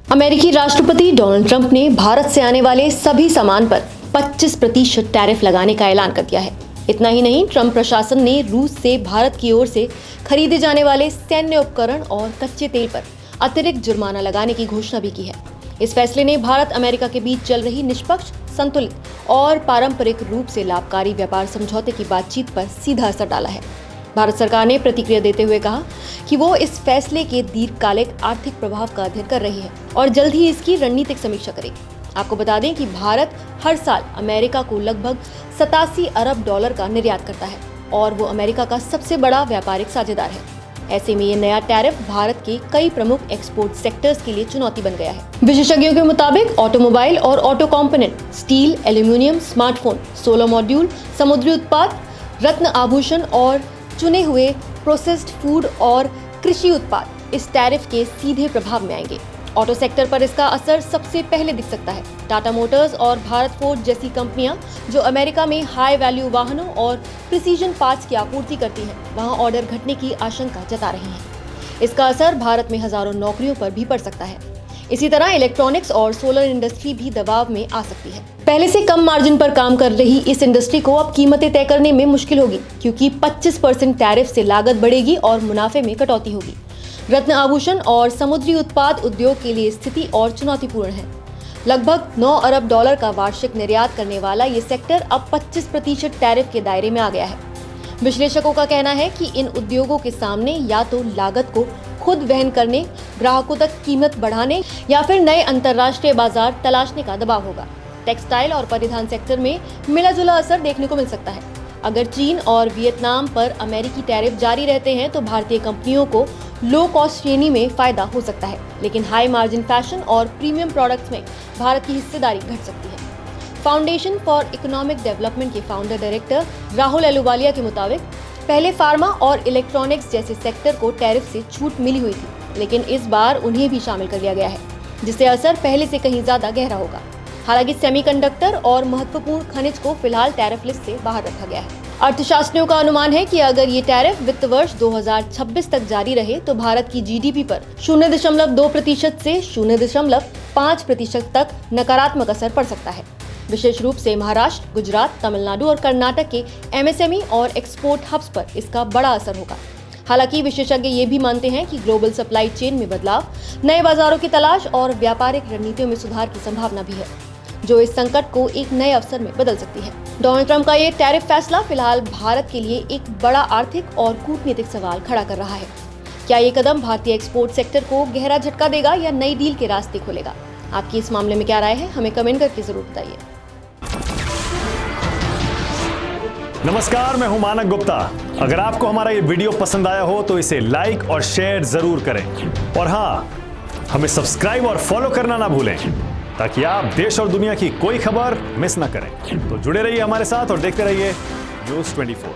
अमेरिकी राष्ट्रपति Donald Trump ने भारत से आने वाले सभी सामान पर 25% टैरिफ लगाने का ऐलान कर दिया है। इतना ही नहीं, ट्रंप प्रशासन ने रूस से भारत की ओर से खरीदे जाने वाले सैन्य उपकरण और कच्चे तेल पर अतिरिक्त जुर्माना लगाने की घोषणा भी की है। इस फैसले ने भारत अमेरिका के बीच चल रही निष्पक्ष, संतुलित और पारंपरिक रूप से लाभकारी व्यापार समझौते की बातचीत पर सीधा असर डाला है। भारत सरकार ने प्रतिक्रिया देते हुए कहा कि वो इस फैसले के दीर्घकालिक आर्थिक प्रभाव का अध्ययन कर रही है और जल्द ही इसकी रणनीतिक समीक्षा करेगी। आपको बता दें कि भारत हर साल अमेरिका को लगभग 87 अरब डॉलर का निर्यात करता है और वो अमेरिका का सबसे बड़ा व्यापारिक साझेदार है। ऐसे में ये नया टैरिफ भारत के कई प्रमुख एक्सपोर्ट सेक्टर्स के लिए चुनौती बन गया है। विशेषज्ञों के मुताबिक ऑटोमोबाइल और auto component, steel, aluminium, smartphone, solar module, समुद्री उत्पाद, रत्न आभूषण और चुने हुए प्रोसेस्ड फूड और कृषि उत्पाद इस टैरिफ के सीधे प्रभाव में आएंगे। ऑटो सेक्टर पर इसका असर सबसे पहले दिख सकता है। टाटा मोटर्स और भारत फोर्ज जैसी कंपनियां जो अमेरिका में हाई वैल्यू वाहनों और प्रिसीजन पार्ट्स की आपूर्ति करती हैं, वहां ऑर्डर घटने की आशंका जता रही हैं। इसका असर भारत में हजारों नौकरियों पर भी पड़ सकता है। इसी तरह इलेक्ट्रॉनिक्स और सोलर इंडस्ट्री भी दबाव में आ सकती है। पहले से कम मार्जिन पर काम कर रही इस इंडस्ट्री को अब कीमतें तय करने में मुश्किल होगी, क्योंकि 25% टैरिफ से लागत बढ़ेगी और मुनाफे में कटौती होगी। रत्न आभूषण और समुद्री उत्पाद उद्योग के लिए स्थिति और चुनौतीपूर्ण है। लगभग 9 अरब डॉलर का वार्षिक निर्यात करने वाला ये सेक्टर अब 25% टैरिफ के दायरे में आ गया है। विश्लेषकों का कहना है कि इन उद्योगों के सामने या तो लागत को खुद वहन करने, ग्राहकों तक कीमत बढ़ाने या फिर नए अंतर्राष्ट्रीय बाजार तलाशने का दबाव होगा। टेक्सटाइल और परिधान सेक्टर में मिला जुला असर देखने को मिल सकता है। अगर चीन और वियतनाम पर अमेरिकी टैरिफ जारी रहते हैं तो भारतीय कंपनियों को लो कॉस्ट श्रेणी में फायदा हो सकता है, लेकिन हाई मार्जिन फैशन और प्रीमियम प्रोडक्ट्स में भारत की हिस्सेदारी घट सकती है। फाउंडेशन फॉर इकोनॉमिक डेवलपमेंट के फाउंडर डायरेक्टर राहुल अहलूवालिया के मुताबिक पहले फार्मा और इलेक्ट्रॉनिक्स जैसे सेक्टर को टैरिफ से छूट मिली हुई थी, लेकिन इस बार उन्हें भी शामिल कर लिया गया है, जिससे असर पहले से कहीं ज्यादा गहरा होगा। हालांकि सेमीकंडक्टर और महत्वपूर्ण खनिज को फिलहाल टैरिफ लिस्ट से बाहर रखा गया है। अर्थशास्त्रियों का अनुमान है कि अगर ये टैरिफ वित्त वर्ष 2026 तक जारी रहे तो भारत की जीडीपी पर 0.2% से 0.5% तक नकारात्मक असर पड़ सकता है। विशेष रूप से महाराष्ट्र, गुजरात, तमिलनाडु और कर्नाटक के एमएसएमई और एक्सपोर्ट हब्स पर इसका बड़ा असर होगा। हालांकि विशेषज्ञ ये भी मानते हैं कि ग्लोबल सप्लाई चेन में बदलाव, नए बाजारों की तलाश और व्यापारिक रणनीतियों में सुधार की संभावना भी है, जो इस संकट को एक नए अवसर में बदल सकती है। डोनाल्ड ट्रंप का ये टैरिफ फैसला फिलहाल भारत के लिए एक बड़ा आर्थिक और कूटनीतिक सवाल खड़ा कर रहा है। क्या ये कदम भारतीय एक्सपोर्ट सेक्टर को गहरा झटका देगा या नई डील के रास्ते खोलेगा? आपकी इस मामले में क्या राय है? हमें कमेंट करके जरूर बताइए। नमस्कार, मैं हूं मानक गुप्ता। अगर आपको हमारा ये वीडियो पसंद आया हो तो इसे लाइक और शेयर जरूर करें और हाँ, हमें सब्सक्राइब और फॉलो करना ना भूलें ताकि आप देश और दुनिया की कोई खबर मिस ना करें। तो जुड़े रहिए हमारे साथ और देखते रहिए न्यूज़ 24।